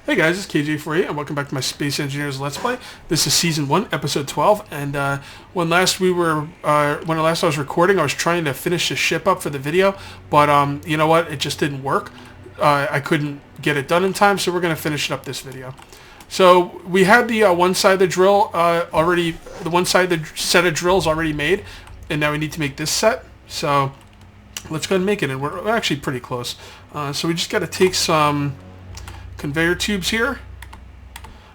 Hey guys, it's KJ for you, and welcome back to my Space Engineers Let's Play. This is Season 1, Episode 12, and when last I was recording, I was trying to finish the ship up for the video, but you know what, it just didn't work. I couldn't get it done in time, so we're going to finish it up this video. So we had the one side of the drill the one side of the set of drills already made, and now we need to make this set, so let's go ahead and make it, and we're actually pretty close. So we just got to take some conveyor tubes here.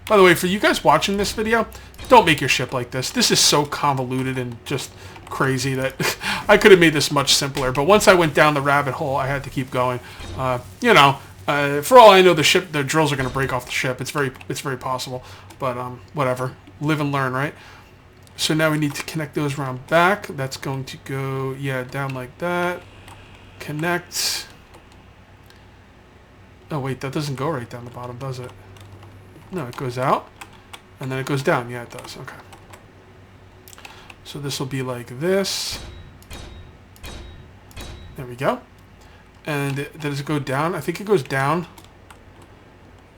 By the way, for you guys watching this video, don't make your ship like this. This is so convoluted and just crazy that I could have made this much simpler. But once I went down the rabbit hole, I had to keep going. For all I know, the drills are going to break off the ship. It's very possible. But whatever. Live and learn, right? So now we need to connect those around back. That's going to go, down like that. Connect. Oh wait, that doesn't go right down the bottom, does it? No, it goes out, and then it goes down. Yeah, it does. Okay. So this will be like this. There we go. And does it go down? I think it goes down.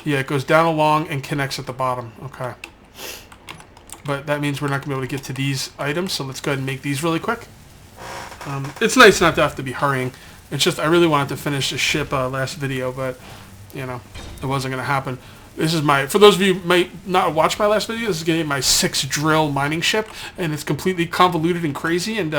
Yeah, it goes down along and connects at the bottom. Okay. But that means we're not going to be able to get to these items, so let's go ahead and make these really quick. It's nice not to have to be hurrying. It's just I really wanted to finish the ship last video, but it wasn't going to happen. This is for those of you who might not watch my last video, this is going to be my 6th drill mining ship, and it's completely convoluted and crazy, and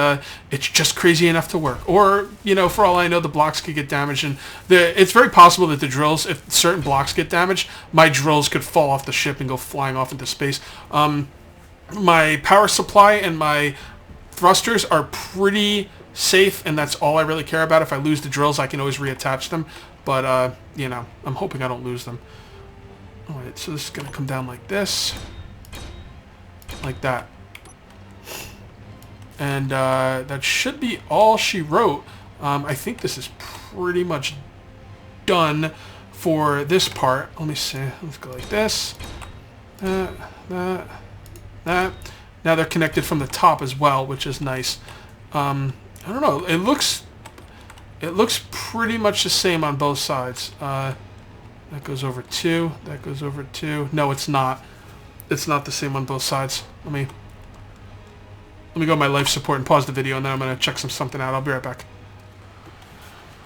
it's just crazy enough to work. Or, for all I know, the blocks could get damaged, and it's very possible that the drills, if certain blocks get damaged, my drills could fall off the ship and go flying off into space. My power supply and my thrusters are pretty safe, and that's all I really care about. If I lose the drills, I can always reattach them, but I'm hoping I don't lose them. Alright, so this is going to come down like this, like that, and that should be all she wrote. I think this is pretty much done for this part. Let me see, let's go like this, that. Now they're connected from the top as well, which is nice. I don't know. It looks pretty much the same on both sides. That goes over 2. That goes over 2. No, it's not. It's not the same on both sides. Let me go to my life support and pause the video, and then I'm gonna check something out. I'll be right back.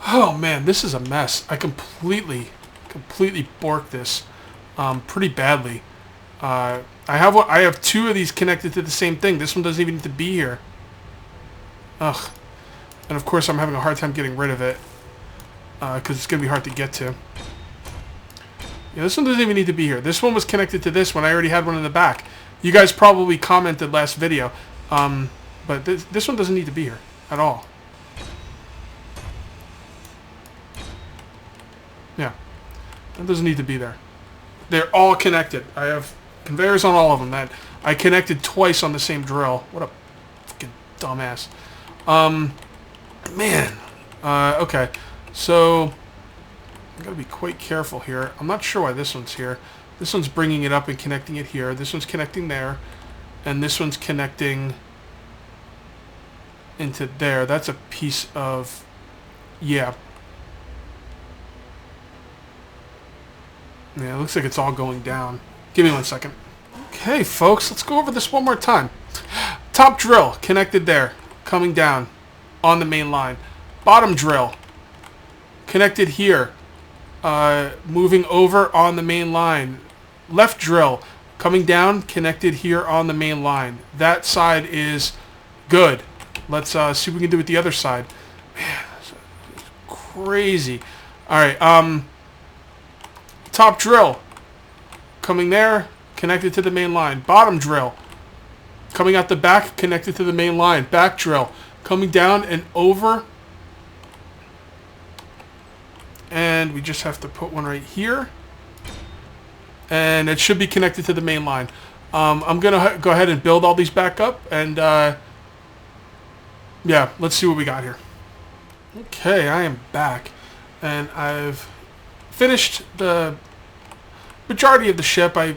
Oh man, this is a mess. I completely borked this pretty badly. I have 2 of these connected to the same thing. This one doesn't even need to be here. Ugh. And of course I'm having a hard time getting rid of it, because it's going to be hard to get to. Yeah, this one doesn't even need to be here. This one was connected to this one. I already had one in the back. You guys probably commented last video, but this one doesn't need to be here at all. Yeah, that doesn't need to be there. They're all connected. I have conveyors on all of them that I connected twice on the same drill. What a fucking dumbass. Man. Okay. So I gotta be quite careful here. I'm not sure why this one's here. This one's bringing it up and connecting it here. This one's connecting there, and this one's connecting into there. That's a piece of, yeah. Yeah, it looks like it's all going down. Give me 1 second. Okay, folks, let's go over this one more time. Top drill connected there, coming down on the main line. Bottom drill connected here, moving over on the main line. Left drill coming down, connected here on the main line. That side is good. Let's see what we can do with the other side. Man, that's crazy. All right, top drill coming there, connected to the main line. Bottom drill coming out the back, connected to the main line. Back drill coming down and over, and we just have to put one right here, and it should be connected to the main line. I'm gonna go ahead and build all these back up, and yeah, let's see what we got here. Okay, I am back, and I've finished the majority of the ship. I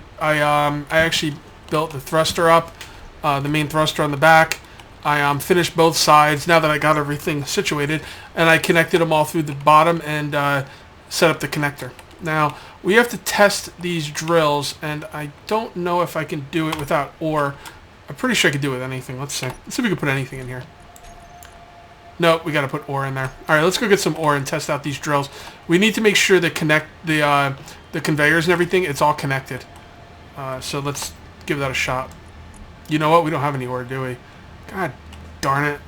actually built the thruster up, the main thruster on the back. I finished both sides now that I got everything situated, and I connected them all through the bottom and set up the connector. Now, we have to test these drills, and I don't know if I can do it without ore. I'm pretty sure I could do it with anything. Let's see. Let's see if we can put anything in here. No, we got to put ore in there. All right, let's go get some ore and test out these drills. We need to make sure that the conveyors and everything, it's all connected. So let's give that a shot. You know what? We don't have any ore, do we? God darn it.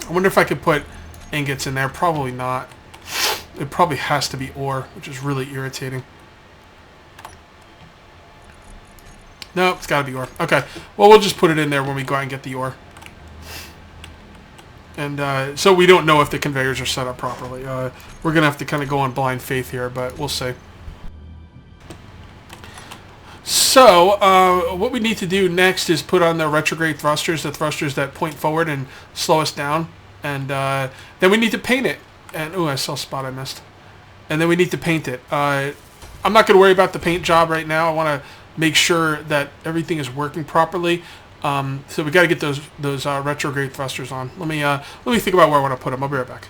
I wonder if I could put ingots in there. Probably not. It probably has to be ore, which is really irritating. No, it's got to be ore. Okay. Well, we'll just put it in there when we go out and get the ore. And so we don't know if the conveyors are set up properly. We're going to have to kind of go on blind faith here, but we'll see. So what we need to do next is put on the retrograde thrusters, the thrusters that point forward and slow us down. And then we need to paint it. And oh, I saw a spot I missed. And then we need to paint it. I'm not going to worry about the paint job right now. I want to make sure that everything is working properly. So we got to get those retrograde thrusters on. Let me think about where I want to put them. I'll be right back.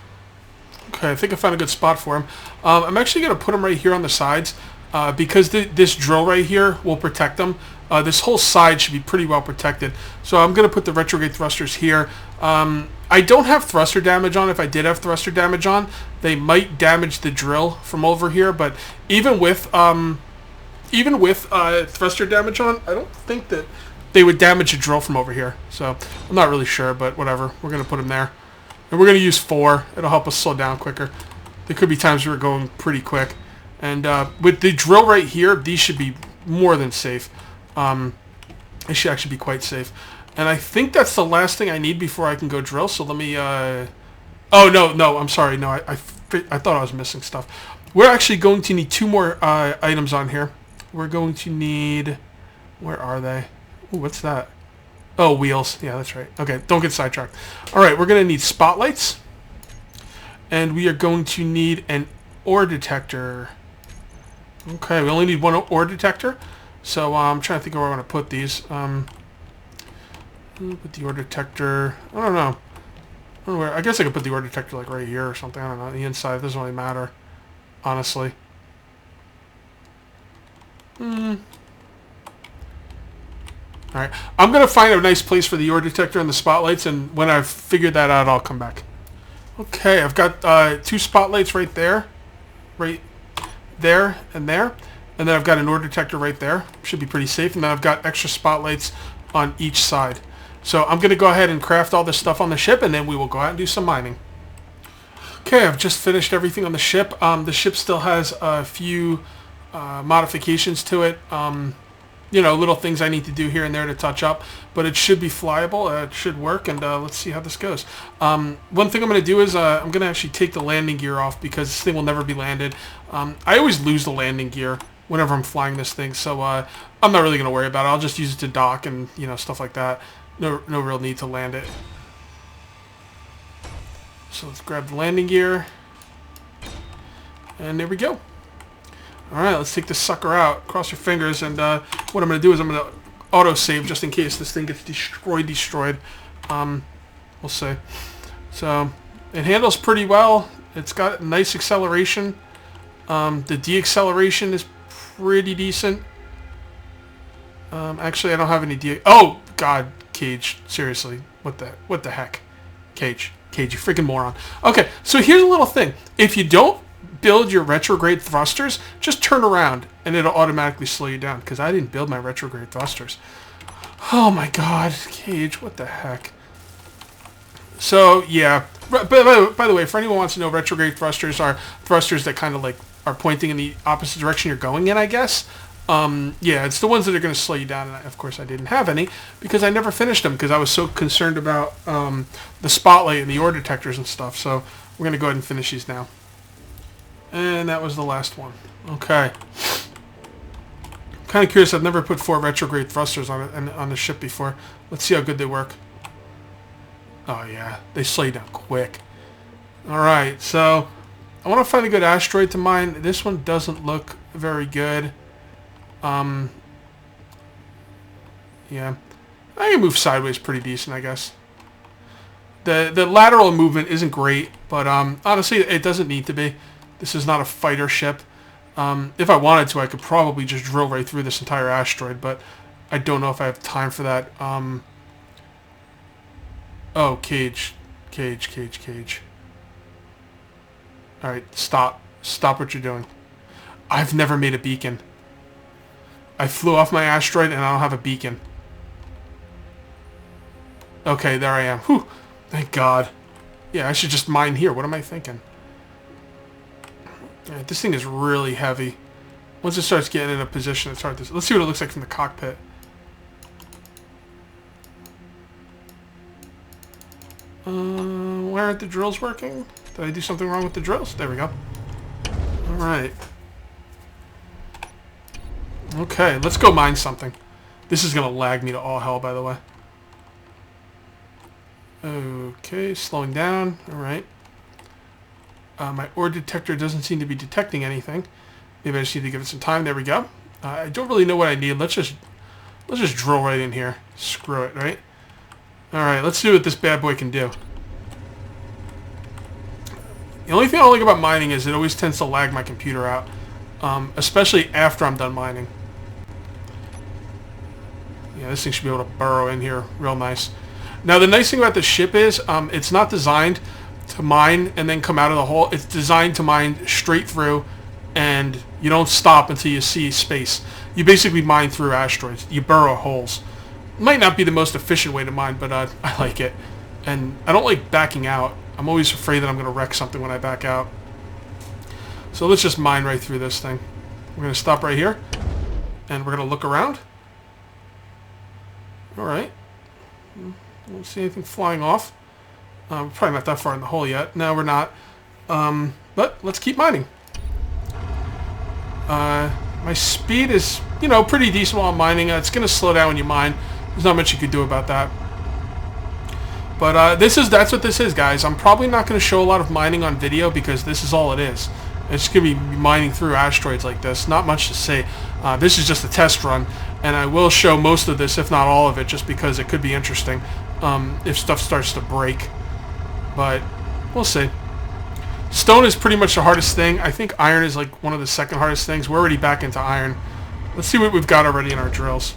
Okay, I think I found a good spot for them. I'm actually going to put them right here on the sides because this drill right here will protect them. This whole side should be pretty well protected. So I'm going to put the retrograde thrusters here. I don't have thruster damage on. If I did have thruster damage on, they might damage the drill from over here. But even with thruster damage on, I don't think that they would damage a drill from over here. So I'm not really sure, but whatever. We're going to put them there. And we're going to use 4. It'll help us slow down quicker. There could be times we're going pretty quick. And with the drill right here, these should be more than safe. They should actually be quite safe. And I think that's the last thing I need before I can go drill. So let me... Oh, no, I'm sorry. No, I thought I was missing stuff. We're actually going to need 2 more items on here. We're going to need... Where are they? Ooh, what's that? Oh, wheels. Yeah, that's right. Okay, don't get sidetracked. All right, we're going to need spotlights. And we are going to need an ore detector. Okay, we only need 1 ore detector. So I'm trying to think of where I want to put these. Put the ore detector. I don't know. I don't know where. I guess I could put the ore detector like right here or something. I don't know. The inside. It doesn't really matter, honestly. Alright, I'm going to find a nice place for the ore detector and the spotlights, and when I've figured that out, I'll come back. Okay, I've got 2 spotlights right there. Right there and there. And then I've got an ore detector right there. Should be pretty safe. And then I've got extra spotlights on each side. So I'm going to go ahead and craft all this stuff on the ship, and then we will go out and do some mining. Okay, I've just finished everything on the ship. The ship still has a few modifications to it. You know, little things I need to do here and there to touch up, but it should be flyable. It should work, and let's see how this goes. One thing I'm going to do is I'm going to actually take the landing gear off because this thing will never be landed. I always lose the landing gear whenever I'm flying this thing, so I'm not really going to worry about it. I'll just use it to dock and, you know, stuff like that. No real need to land it. So let's grab the landing gear, and there we go. Alright, let's take this sucker out. Cross your fingers, and what I'm going to do is I'm going to auto-save just in case this thing gets destroyed. We'll see. So, it handles pretty well. It's got nice acceleration. The deacceleration is pretty decent. Actually, I don't have any Oh, God, Cage. Seriously. What the heck? Cage, you freaking moron. Okay, so here's a little thing. If you don't build your retrograde thrusters, just turn around and it'll automatically slow you down, because I didn't build my retrograde thrusters. Oh my God, Cage, what the heck? So yeah, by the way, for anyone who wants to know, retrograde thrusters are thrusters that kind of like are pointing in the opposite direction you're going in, I guess. Yeah, it's the ones that are going to slow you down, and of course I didn't have any because I never finished them because I was so concerned about the spotlight and the ore detectors and stuff. So we're going to go ahead and finish these now. And that was the last one. Okay. I'm kind of curious. I've never put 4 retrograde thrusters on the ship before. Let's see how good they work. Oh yeah, they slow you down quick. Alright, so I want to find a good asteroid to mine. This one doesn't look very good. Yeah. I can move sideways pretty decent, I guess. The lateral movement isn't great, but honestly, it doesn't need to be. This is not a fighter ship. If I wanted to, I could probably just drill right through this entire asteroid, but I don't know if I have time for that. Oh, cage. Alright, stop. Stop what you're doing. I've never made a beacon. I flew off my asteroid and I don't have a beacon. Okay, there I am. Whew. Thank God. Yeah, I should just mine here. What am I thinking? Alright, this thing is really heavy. Once it starts getting in a position, it's hard to... Let's see what it looks like from the cockpit. Why aren't the drills working? Did I do something wrong with the drills? There we go. Alright. Okay, let's go mine something. This is going to lag me to all hell, by the way. Okay, slowing down. Alright. My ore detector doesn't seem to be detecting anything. Maybe I just need to give it some time. There we go. I don't really know what I need. Let's just drill right in here. Screw it, right? Alright, let's see what this bad boy can do. The only thing I don't like about mining is it always tends to lag my computer out. Especially after I'm done mining. Yeah, this thing should be able to burrow in here real nice. Now, the nice thing about this ship is it's not designed to mine and then come out of the hole. It's designed to mine straight through, and you don't stop until you see space. You basically mine through asteroids. You burrow holes. Might not be the most efficient way to mine, but I like it. And I don't like backing out. I'm always afraid that I'm going to wreck something when I back out. So let's just mine right through this thing. We're going to stop right here, and we're going to look around. Alright. Don't see anything flying off. We're probably not that far in the hole yet. No, we're not. But let's keep mining. My speed is, pretty decent while I'm mining. It's going to slow down when you mine. There's not much you could do about that. But that's what this is, guys. I'm probably not going to show a lot of mining on video because this is all it is. It's going to be mining through asteroids like this. Not much to say. This is just a test run, and I will show most of this, if not all of it, just because it could be interesting if stuff starts to break. But we'll see. Stone is pretty much the hardest thing. I think iron is like one of the second hardest things. We're already back into iron. Let's see what we've got already in our drills.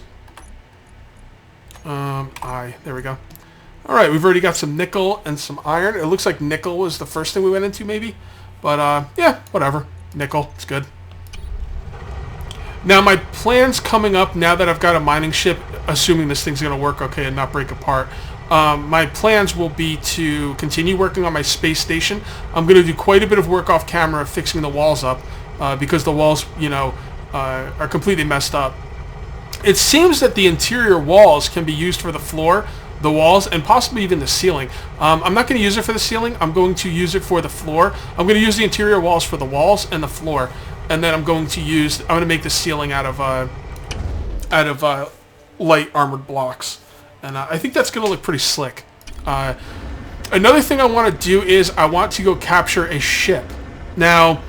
There we go. Alright, we've already got some nickel and some iron. It looks like nickel was the first thing we went into, maybe. But, yeah, whatever. Nickel, it's good. Now, my plans coming up, now that I've got a mining ship, assuming this thing's going to work okay and not break apart, my plans will be to continue working on my space station. I'm going to do quite a bit of work off camera fixing the walls up, because the walls, are completely messed up. It seems that the interior walls can be used for the floor, the walls, and possibly even the ceiling. I'm not going to use it for the ceiling. I'm going to use it for the floor. I'm going to use the interior walls for the walls and the floor, and then I'm going to make the ceiling out of light armored blocks, and I think that's going to look pretty slick. Another thing I want to do is I want to go capture a ship. Now,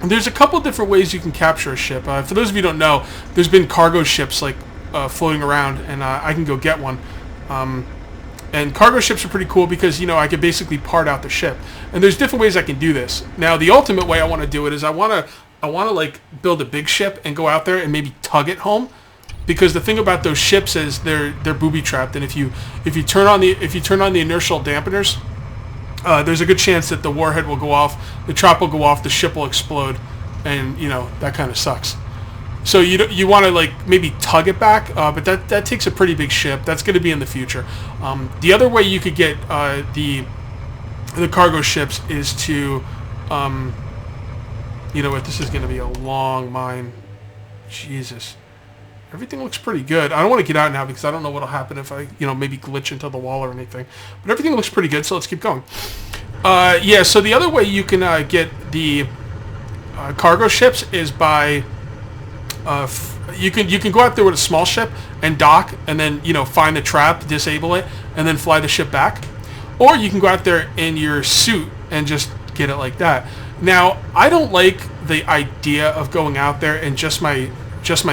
there's a couple different ways you can capture a ship. For those of you who don't know, there's been cargo ships like floating around, and I can go get one. And cargo ships are pretty cool because, I could basically part out the ship. And there's different ways I can do this. Now, the ultimate way I want to do it is I want to like build a big ship and go out there and maybe tug it home. Because the thing about those ships is they're booby trapped, and if you turn on the inertial dampeners, there's a good chance that the warhead will go off, the trap will go off, the ship will explode, and that kind of sucks. So you want to like maybe tug it back, but that takes a pretty big ship. That's going to be in the future. The other way you could get the cargo ships is to, this is going to be a long mine. Jesus. Everything looks pretty good. I don't want to get out now because I don't know what'll happen if I, maybe glitch into the wall or anything. But everything looks pretty good, so let's keep going. Yeah, so the other way you can get the cargo ships is by you can go out there with a small ship and dock, and then find the trap, disable it, and then fly the ship back. Or you can go out there in your suit and just get it like that. Now, I don't like the idea of going out there in just my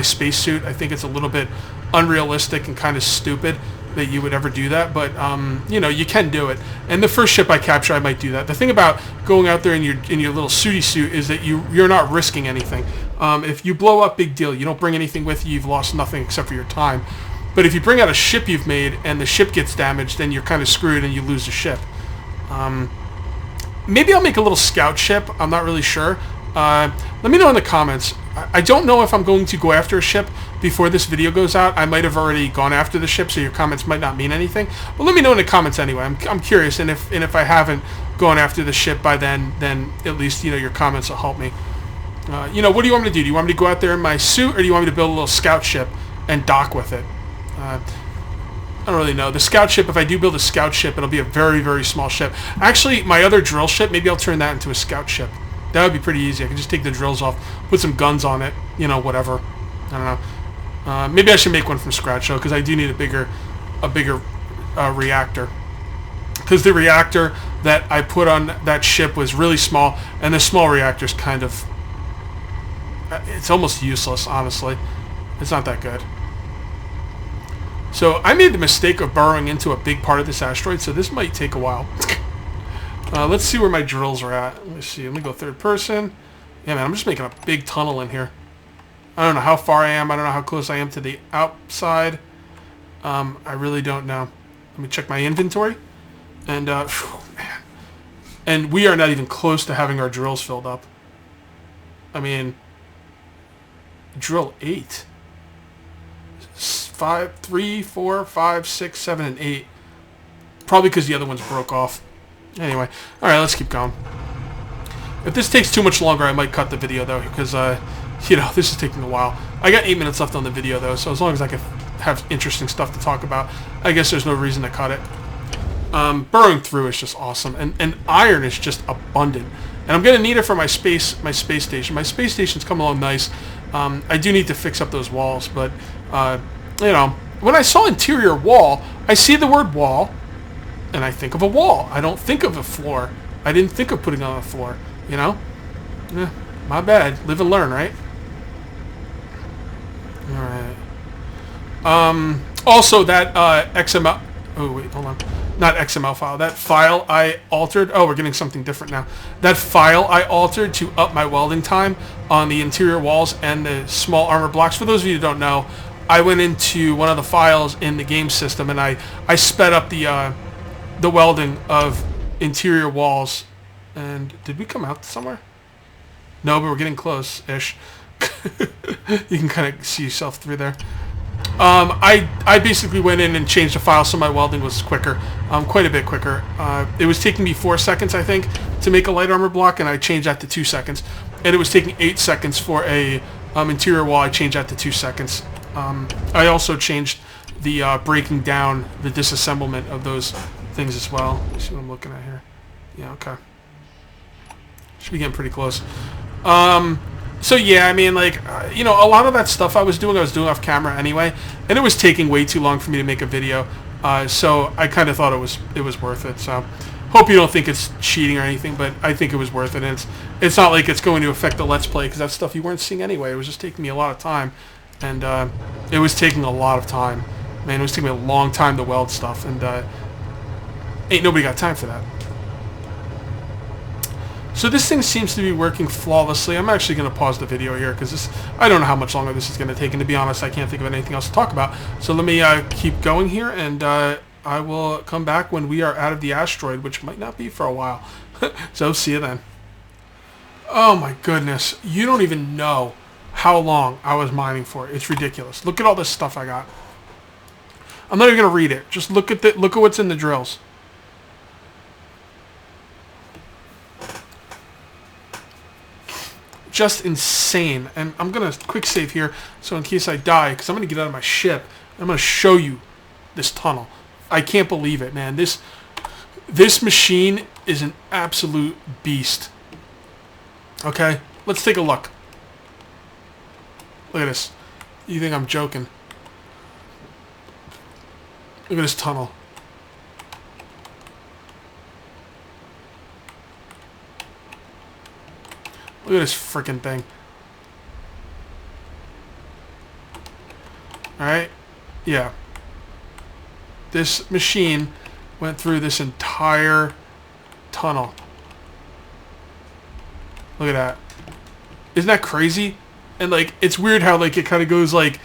spacesuit. I think it's a little bit unrealistic and kind of stupid. that you would ever do that, but you know, you can do it. And the first ship I capture, I might do that. The thing about going out there in your little suity suit is that you're not risking anything. If you blow up, big deal. You don't bring anything with you. You've lost nothing except for your time. But if you bring out a ship you've made and the ship gets damaged, then you're kind of screwed and you lose the ship. Maybe I'll make a little scout ship. I'm not really sure. Let me know in the comments. I don't know if I'm going to go after a ship before this video goes out. I might have already gone after the ship, so your comments might not mean anything. But let me know in the comments anyway. I'm curious, and if I haven't gone after the ship by then at least, you know, your comments will help me. You know, what do you want me to do? Do you want me to go out there in my suit, or do you want me to build a little scout ship and dock with it? I don't really know. The scout ship, if I do build a scout ship, it'll be a very, very small ship. Actually, my other drill ship, maybe I'll turn that into a scout ship. That would be pretty easy. I can just take the drills off, put some guns on it, you know, whatever. I don't know. Maybe I should make one from scratch, though, because I do need a bigger reactor. Because the reactor that I put on that ship was really small, and the small reactor's kind of... It's almost useless, honestly. It's not that good. So I made the mistake of burrowing into a big part of this asteroid, so this might take a while. Let's see where my drills are at. Let me see. Let me go third person. Yeah, man, I'm just making a big tunnel in here. I don't know how far I am. I don't know how close I am to the outside. I really don't know. Let me check my inventory. And, whew, man. And we are not even close to having our drills filled up. I mean, drill 8. 3, 4, 5, 6, 7, and 8. Probably because the other ones broke off. Anyway, alright, let's keep going. If this takes too much longer, I might cut the video, though, because, you know, this is taking a while. I got 8 minutes left on the video, though, so as long as I can have interesting stuff to talk about, I guess there's no reason to cut it. Burrowing through is just awesome, and iron is just abundant. And I'm going to need it for my space station. My space station's come along nice. I do need to fix up those walls, but, you know, when I saw interior wall, I see the word wall, and I think of a wall. I don't think of a floor. I didn't think of putting on a floor, you know? My bad. Live and learn, right? Alright. Also, that XML... Oh, wait, hold on. Not XML file. That file I altered... Oh, we're getting something different now. That file I altered to up my welding time on the interior walls and the small armor blocks. For those of you who don't know, I went into one of the files in the game system, and I sped up the welding of interior walls. And did we come out somewhere? No, but we're getting close-ish. You can kind of see yourself through there. I basically went in and changed the file so my welding was quicker, quite a bit quicker. It was taking me 4 seconds, I think, to make a light armor block, and I changed that to 2 seconds. And it was taking 8 seconds for a interior wall. I changed that to 2 seconds. I also changed the breaking down, the disassemblement of those things as well. Let's see what I'm looking at here. Yeah, okay. Should be getting pretty close. So yeah, I mean, like, you know, a lot of that stuff I was doing off camera anyway, and it was taking way too long for me to make a video. So I kind of thought it was worth it. So hope you don't think it's cheating or anything, but I think it was worth it. And it's not like it's going to affect the Let's Play, because that stuff you weren't seeing anyway. It was just taking me a lot of time, and it was taking a lot of time. Man, it was taking me a long time to weld stuff, and ain't nobody got time for that. So this thing seems to be working flawlessly. I'm actually going to pause the video here because I don't know how much longer this is going to take, and to be honest, I can't think of anything else to talk about. So let me keep going here, and I will come back when we are out of the asteroid, which might not be for a while. So see you then. Oh my goodness. You don't even know how long I was mining for. It's ridiculous. Look at all this stuff I got. I'm not even going to read it. Just look at what's in the drills. Just insane. And I'm going to quick save here so in case I die, because I'm going to get out of my ship, I'm going to show you this tunnel. I can't believe it, man. This machine is an absolute beast. Okay, let's take a look. Look at this. You think I'm joking? Look at this tunnel. Look at this freaking thing. Alright? Yeah. this machine went through this entire tunnel. Look at that. Isn't that crazy? And like, it's weird how like it kind of goes like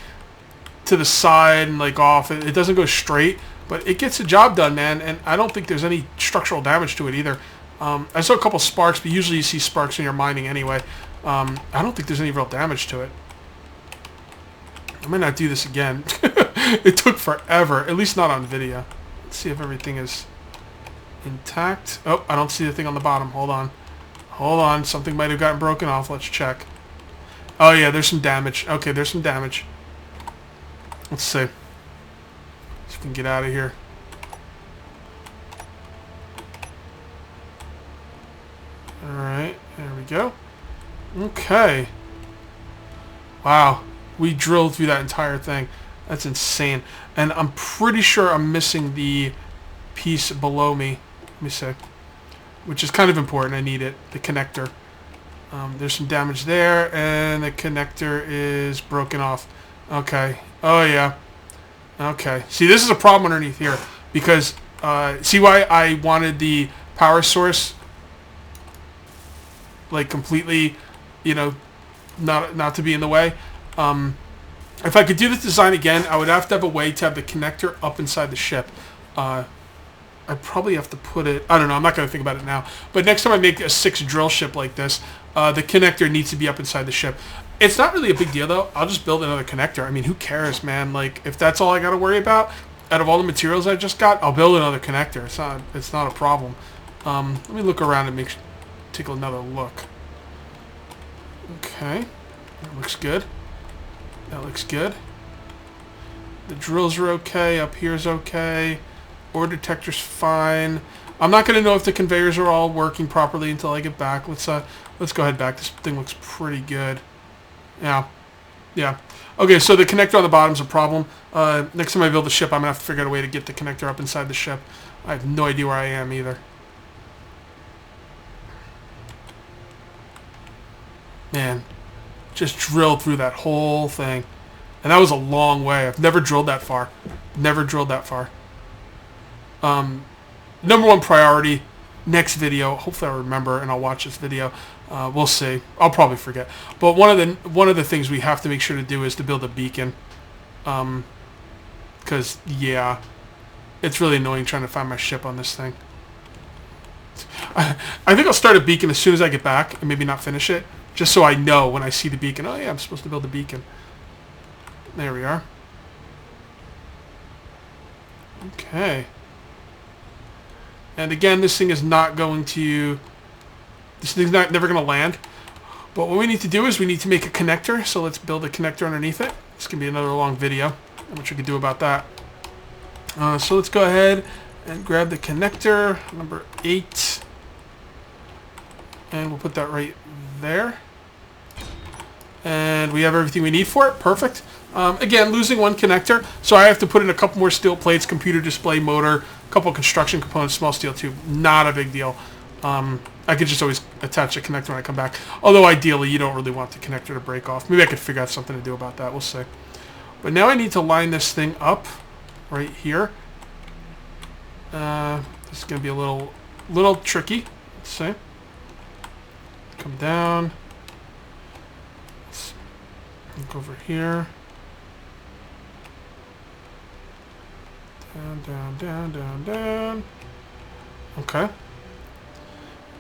to the side and like off. It doesn't go straight, but it gets the job done, man. And I don't think there's any structural damage to it either. I saw a couple sparks, but usually you see sparks when you're mining anyway. I don't think there's any real damage to it. I might not do this again. It took forever, at least not on video. Let's see if everything is intact. Oh, I don't see the thing on the bottom. Hold on. Hold on. Something might have gotten broken off. Let's check. Oh, yeah, there's some damage. Okay, there's some damage. Let's see. See if we can get out of here. Alright, there we go. Okay. Wow. We drilled through that entire thing. That's insane. And I'm pretty sure I'm missing the piece below me. Let me see. Which is kind of important. I need it. The connector. There's some damage there, and the connector is broken off. Okay. Oh, yeah. Okay. See, this is a problem underneath here. Because, see why I wanted the power source, like, completely, you know, not to be in the way? If I could do this design again, I would have to have a way to have the connector up inside the ship. I'd probably have to put it... I don't know. I'm not going to think about it now. But next time I make a 6 drill ship like this, the connector needs to be up inside the ship. It's not really a big deal, though. I'll just build another connector. I mean, who cares, man? Like, if that's all I got to worry about, out of all the materials I just got, I'll build another connector. It's not a problem. Let me look around and take another look. Okay. That looks good. That looks good. The drills are okay. Up here's okay. Ore detector's fine. I'm not going to know if the conveyors are all working properly until I get back. Let's go ahead back. This thing looks pretty good. Yeah. Yeah. Okay, so the connector on the bottom's a problem. Next time I build the ship, I'm going to have to figure out a way to get the connector up inside the ship. I have no idea where I am either. Man. Just drilled through that whole thing. And that was a long way. I've never drilled that far. Never drilled that far. Number one priority, next video. Hopefully I'll remember and I'll watch this video. We'll see. I'll probably forget. But one of the things we have to make sure to do is to build a beacon. Because, yeah, it's really annoying trying to find my ship on this thing. I think I'll start a beacon as soon as I get back and maybe not finish it. Just so I know when I see the beacon. Oh, yeah, I'm supposed to build a beacon. There we are. Okay. And again, this thing is not going to... This thing's never going to land. But what we need to do is we need to make a connector. So let's build a connector underneath it. This can be another long video. Not much we can do about that. So let's go ahead and grab the connector, number 8. And we'll put that right there. And we have everything we need for it. Perfect. Again, losing one connector, so I have to put in a couple more steel plates, computer display, motor, a couple of construction components, small steel tube. Not a big deal. I could just always attach a connector when I come back. Although ideally, you don't really want the connector to break off. Maybe I could figure out something to do about that. We'll see. But now I need to line this thing up right here. This is going to be a little tricky. Let's see. Come down. Let's look over here. Down, down, down, down, down. Okay.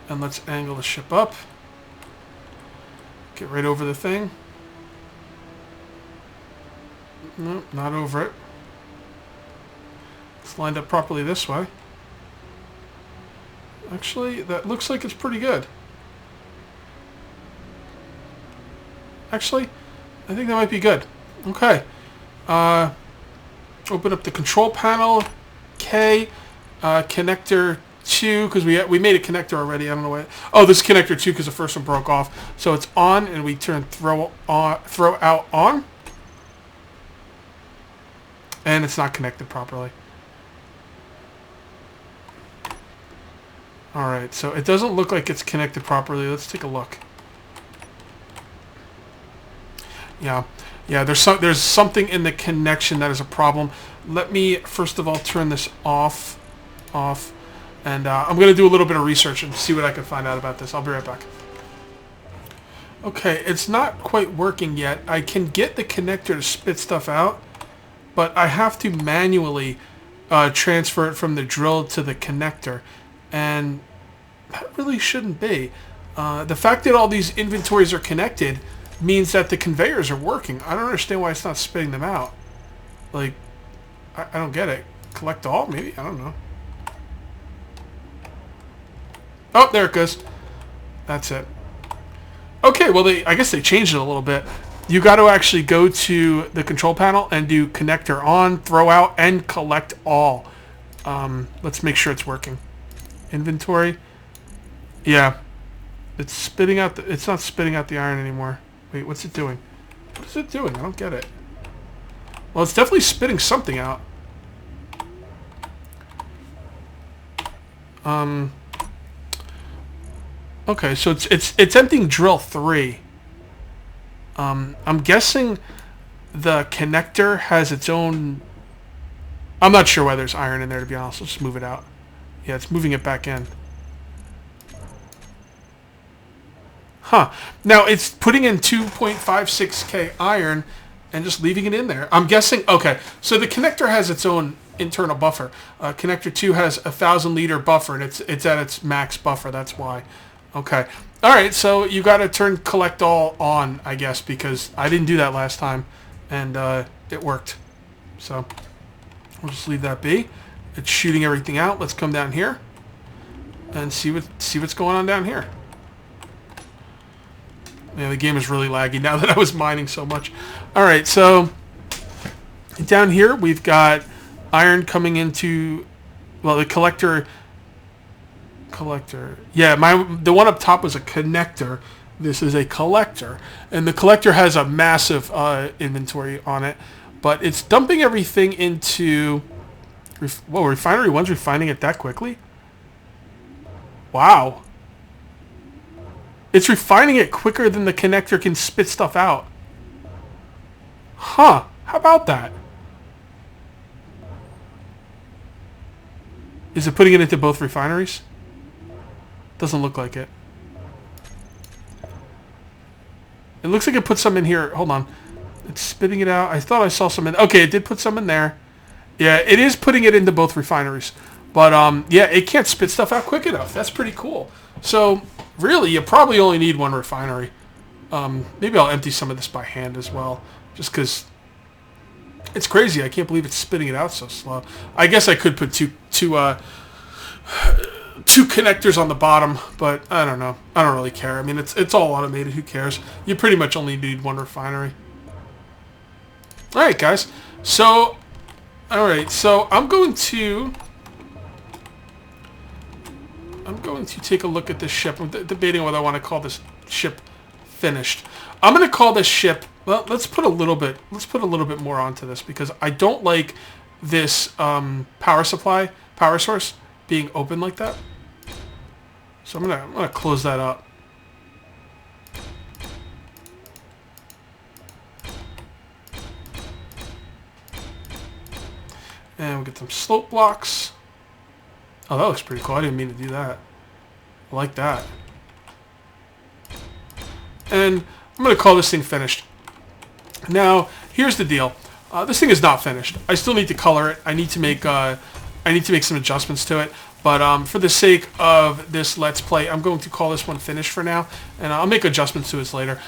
And let's angle the ship up. Get right over the thing. Nope, not over it. It's lined up properly this way. Actually, that looks like it's pretty good. Actually, I think that might be good. Okay. Open up the control panel. K. Connector 2, because we made a connector already. I don't know what. Oh, this is connector 2 because the first one broke off. So it's on, and we turn throw out on. And it's not connected properly. Alright, so it doesn't look like it's connected properly. Let's take a look. Yeah. Yeah, there's something in the connection that is a problem. Let me, first of all, turn this off. And I'm going to do a little bit of research and see what I can find out about this. I'll be right back. Okay, it's not quite working yet. I can get the connector to spit stuff out, but I have to manually transfer it from the drill to the connector. And that really shouldn't be. The fact that all these inventories are connected means that the conveyors are working. I don't understand why it's not spitting them out. Like, I don't get it. Collect all? Maybe? I don't know. Oh, there it goes. That's it. Okay, well, I guess they changed it a little bit. You got to actually go to the control panel and do connector on, throw out, and collect all. Let's make sure it's working. Inventory. Yeah. It's spitting out it's not spitting out the iron anymore. Wait, what's it doing? What is it doing? I don't get it. Well, it's definitely spitting something out. Okay, so it's emptying drill 3. I'm guessing the connector has its own... I'm not sure why there's iron in there, to be honest. Let's just move it out. Yeah, it's moving it back in. Huh. Now, it's putting in 2.56K iron and just leaving it in there. I'm guessing... Okay, so the connector has its own internal buffer. Connector 2 has a 1,000-liter buffer, and it's at its max buffer. That's why. Okay. All right, so you got to turn collect all on, I guess, because I didn't do that last time, and it worked. So we'll just leave that be. It's shooting everything out. Let's come down here and see what's going on down here. Yeah, the game is really laggy now that I was mining so much. All right, so down here we've got iron coming into, well, the collector. Yeah, the one up top was a connector. This is a collector, and the collector has a massive inventory on it, but it's dumping everything into. Whoa, refinery 1's refining it that quickly? Wow. It's refining it quicker than the connector can spit stuff out. Huh. How about that? Is it putting it into both refineries? Doesn't look like it. It looks like it put some in here. Hold on. It's spitting it out. I thought I saw some in... Okay, it did put some in there. Yeah, it is putting it into both refineries. But, yeah, it can't spit stuff out quick enough. That's pretty cool. So, really, you probably only need one refinery. Maybe I'll empty some of this by hand as well. Just because it's crazy. I can't believe it's spitting it out so slow. I guess I could put two connectors on the bottom, but I don't know. I don't really care. I mean, it's all automated. Who cares? You pretty much only need one refinery. All right, guys. So, all right. So I'm going to take a look at this ship. I'm debating whether I want to call this ship finished. I'm going to call this ship. Well, let's put a little bit more onto this because I don't like this power source being open like that. So I'm gonna close that up. And we'll get some slope blocks. Oh, that looks pretty cool. I didn't mean to do that. I like that. And I'm gonna call this thing finished. Now, here's the deal. This thing is not finished. I still need to color it. I need to make some adjustments to it. But for the sake of this Let's Play, I'm going to call this one finished for now, and I'll make adjustments to it later.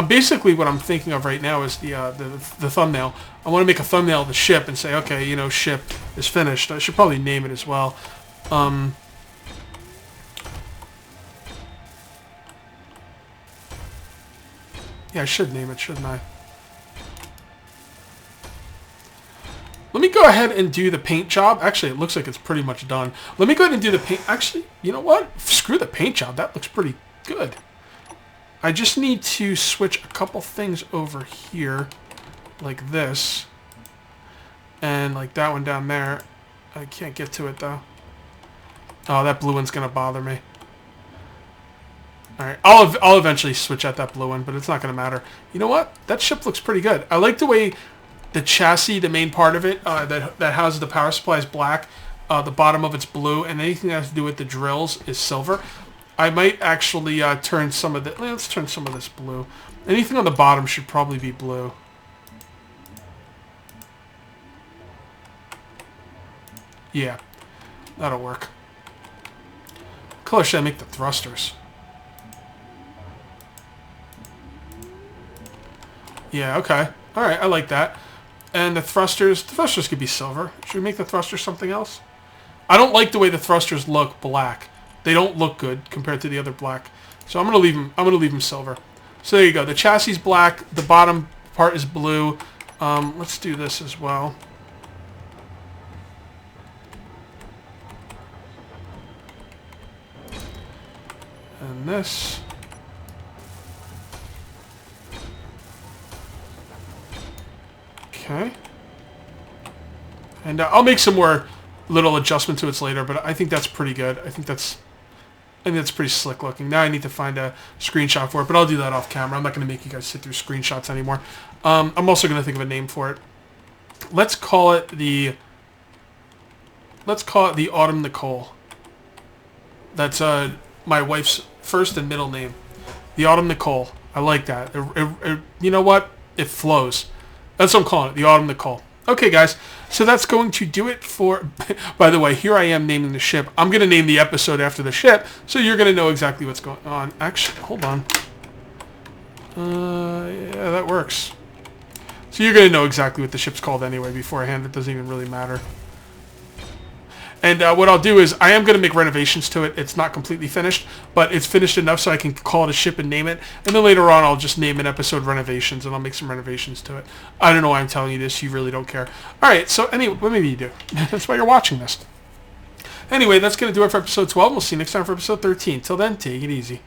Basically, what I'm thinking of right now is the thumbnail. I want to make a thumbnail of the ship and say, okay, you know, ship is finished. I should probably name it as well. Yeah, I should name it, shouldn't I? Let me go ahead and do the paint job. Actually, it looks like it's pretty much done. Let me go ahead and do the paint. Actually, you know what? Screw the paint job. That looks pretty good. I just need to switch a couple things over here, like this, and like that one down there. I can't get to it, though. Oh, that blue one's going to bother me. All right, I'll eventually switch out that blue one, but it's not going to matter. You know what? That ship looks pretty good. I like the way the chassis, the main part of it, that houses the power supply is black. The bottom of it's blue, and anything that has to do with the drills is silver. I might actually turn some of the... Let's turn some of this blue. Anything on the bottom should probably be blue. Yeah, that'll work. What color should I make the thrusters? Yeah, okay. Alright, I like that. And the thrusters could be silver. Should we make the thrusters something else? I don't like the way the thrusters look black. They don't look good compared to the other black. So I'm gonna leave them silver. So there you go. The chassis is black. The bottom part is blue. Let's do this as well. And this. Okay. And I'll make some more little adjustment to it later, but I think that's pretty good. I think that's pretty slick looking. Now I need to find a screenshot for it, but I'll do that off camera. I'm not going to make you guys sit through screenshots anymore. I'm also going to think of a name for it. Let's call it the Autumn Nicole. That's my wife's first and middle name. The Autumn Nicole. I like that. You know what? It flows. That's what I'm calling it. The Autumn Nicole. Okay, guys. So that's going to do it for... By the way, here I am naming the ship. I'm going to name the episode after the ship, so you're going to know exactly what's going on. Actually, hold on. Yeah, that works. So you're going to know exactly what the ship's called anyway beforehand. It doesn't even really matter. And what I'll do is I am going to make renovations to it. It's not completely finished, but it's finished enough so I can call it a ship and name it. And then later on, I'll just name an episode Renovations, and I'll make some renovations to it. I don't know why I'm telling you this. You really don't care. All right, so anyway, well, maybe you do. That's why you're watching this. Anyway, that's going to do it for episode 12. We'll see you next time for episode 13. Till then, take it easy.